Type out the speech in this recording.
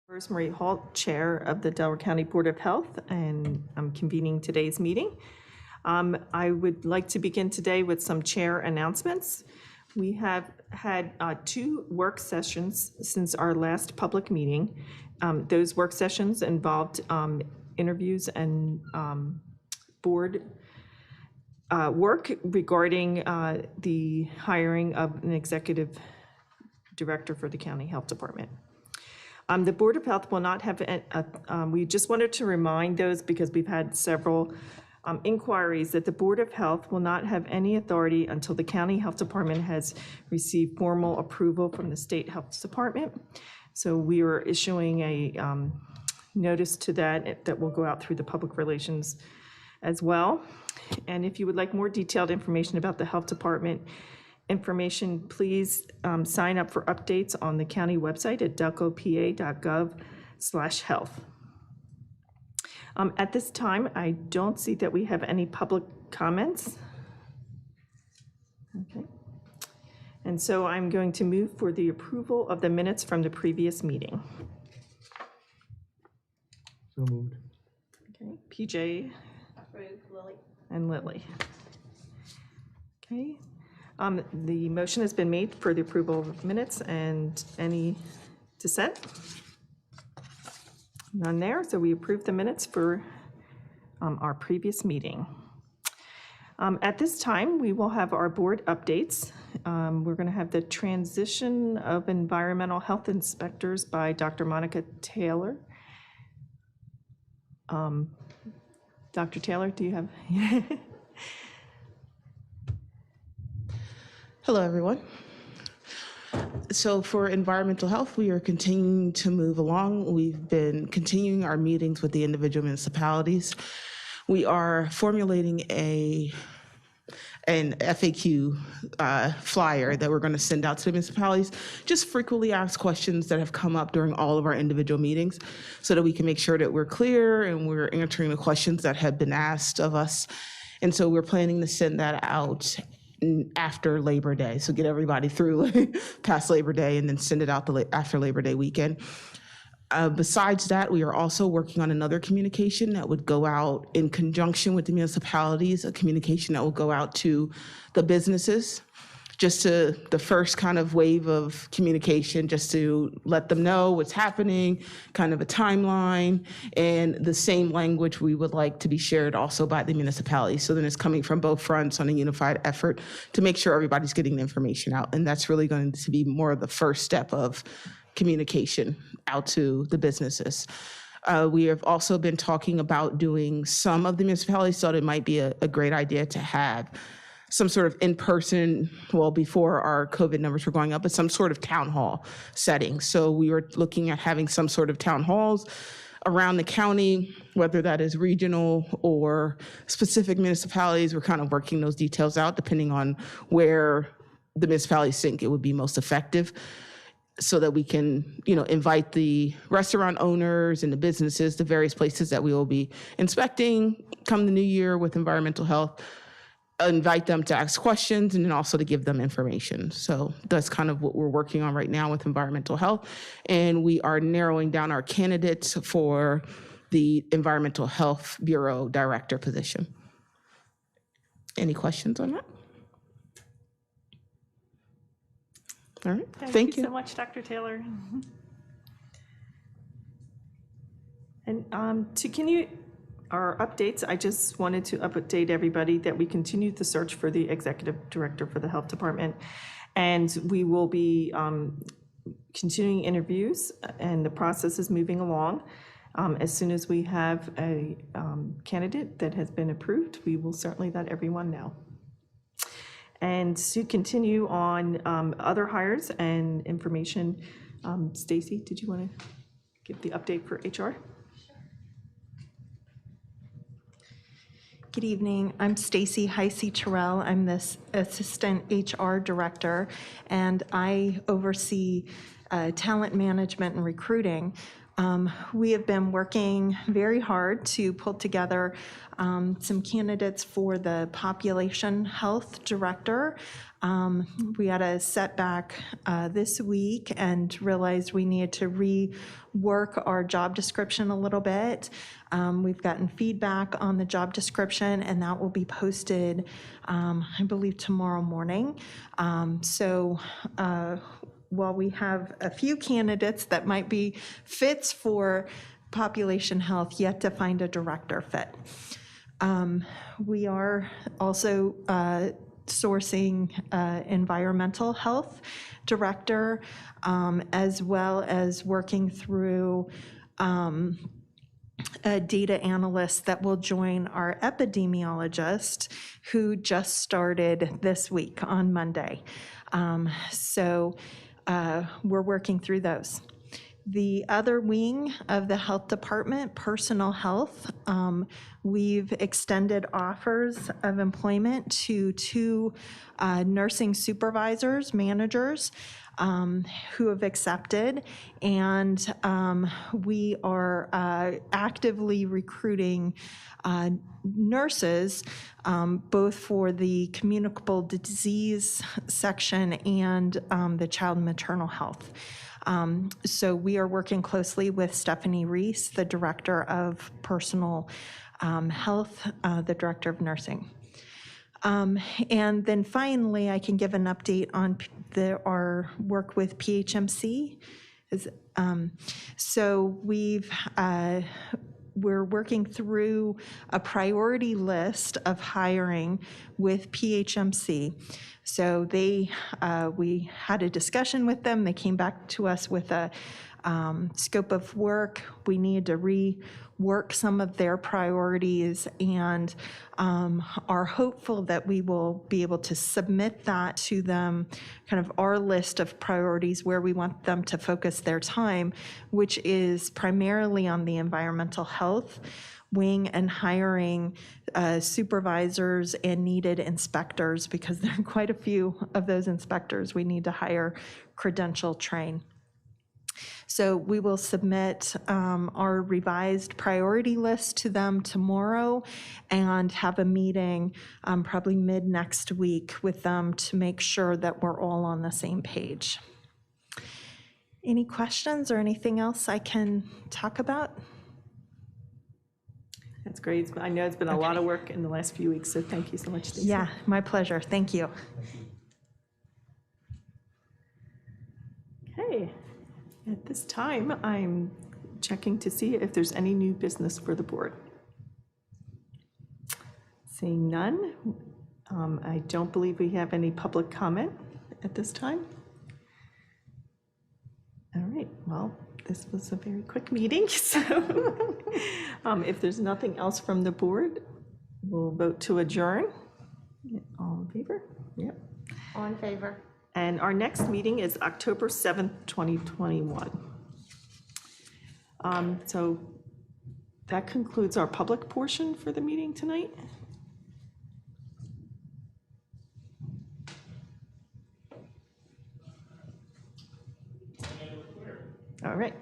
Rosemary Hall, Chair of the Delaware County Board of Health, and I'm convening today's meeting. I would like to begin today with some chair announcements. We have had 2 work sessions since our last public meeting. Those work sessions involved interviews and board work regarding the hiring of an executive director for the county health department. The Board of Health will not have, we just wanted to remind those because we've had several inquiries that the Board of Health will not have any authority until the county health department has received formal approval from the state health department. So we are issuing a notice to that will go out through the public relations as well. And if you would like more detailed information about the health department information, please sign up for updates on the county website at delcopa.gov/health. At this time, I don't see that we have any public comments. Okay. And so I'm going to move for the approval of the minutes from the previous meeting. So moved. Okay, PJ. Lily. And Lily. Okay. The motion has been made for the approval of minutes, and any dissent? None there, so we approve the minutes for our previous meeting. At this time, we will have our board updates. We're going to have the transition of environmental health inspectors by Dr. Monica Taylor. Dr. Taylor, do you have? Hello, everyone. So for environmental health, we are continuing to move along. We've been continuing our meetings with the individual municipalities. We are formulating an FAQ flyer that we're going to send out to the municipalities, just frequently asked questions that have come up during all of our individual meetings so that we can make sure that we're clear and we're answering the questions that have been asked of us. And so we're planning to send that out after Labor Day, so get everybody through past Labor Day and then send it out after Labor Day weekend. Besides that, we are also working on another communication that would go out in conjunction with the municipalities, a communication that will go out to the businesses, just to the first kind of wave of communication, just to let them know what's happening, kind of a timeline, and the same language we would like to be shared also by the municipalities. So then it's coming from both fronts on a unified effort to make sure everybody's getting the information out. And that's really going to be more of the first step of communication out to the businesses. We have also been talking about doing, some of the municipalities thought it might be a great idea to have some sort of in-person, well, before our COVID numbers were going up, but some sort of town hall setting. So we were looking at having some sort of town halls around the county, whether that is regional or specific municipalities. We're kind of working those details out depending on where the municipalities think it would be most effective, so that we can, invite the restaurant owners and the businesses, the various places that we will be inspecting come the new year with environmental health, invite them to ask questions and then also to give them information. So that's kind of what we're working on right now with environmental health. And we are narrowing down our candidates for the Environmental Health Bureau Director position. Any questions on that? All right, thank you so much, Dr. Taylor. And our updates, I just wanted to update everybody that we continue the search for the executive director for the health department. And we will be continuing interviews, and the process is moving along. As soon as we have a candidate that has been approved, we will certainly let everyone know. And to continue on other hires and information, Stacy, did you want to give the update for HR? Good evening. I'm Stacy Heisey-Terrell. I'm the Assistant HR Director, and I oversee talent management and recruiting. We have been working very hard to pull together some candidates for the population health director. We had a setback this week and realized we needed to rework our job description a little bit. We've gotten feedback on the job description, and that will be posted, I believe, tomorrow morning. While we have a few candidates that might be fits for population health, yet to find a director fit. We are also sourcing environmental health director, as well as working through a data analyst that will join our epidemiologist, who just started this week on Monday. We're working through those. The other wing of the health department, personal health, we've extended offers of employment to 2 nursing supervisors, managers, who have accepted, and we are actively recruiting nurses, both for the communicable disease section and the child and maternal health. So we are working closely with Stephanie Reese, the Director of Personal Health, the Director of Nursing. And then finally, I can give an update on our work with PHMC. We're working through a priority list of hiring with PHMC. So we had a discussion with them. They came back to us with a scope of work. We needed to rework some of their priorities, and are hopeful that we will be able to submit that to them, kind of our list of priorities where we want them to focus their time, which is primarily on the environmental health wing and hiring supervisors and needed inspectors, because there are quite a few of those inspectors we need to hire, credential, train. So we will submit our revised priority list to them tomorrow and have a meeting probably mid next week with them to make sure that we're all on the same page. Any questions or anything else I can talk about? That's great. I know it's been a lot of work in the last few weeks, so thank you so much, Stacey. Yeah, my pleasure. Thank you. Okay. At this time, I'm checking to see if there's any new business for the board. Seeing none, I don't believe we have any public comment at this time. All right, well, this was a very quick meeting, so if there's nothing else from the board, we'll vote to adjourn. All in favor? Yep. All in favor? And our next meeting is October 7th, 2021. So that concludes our public portion for the meeting tonight. All right.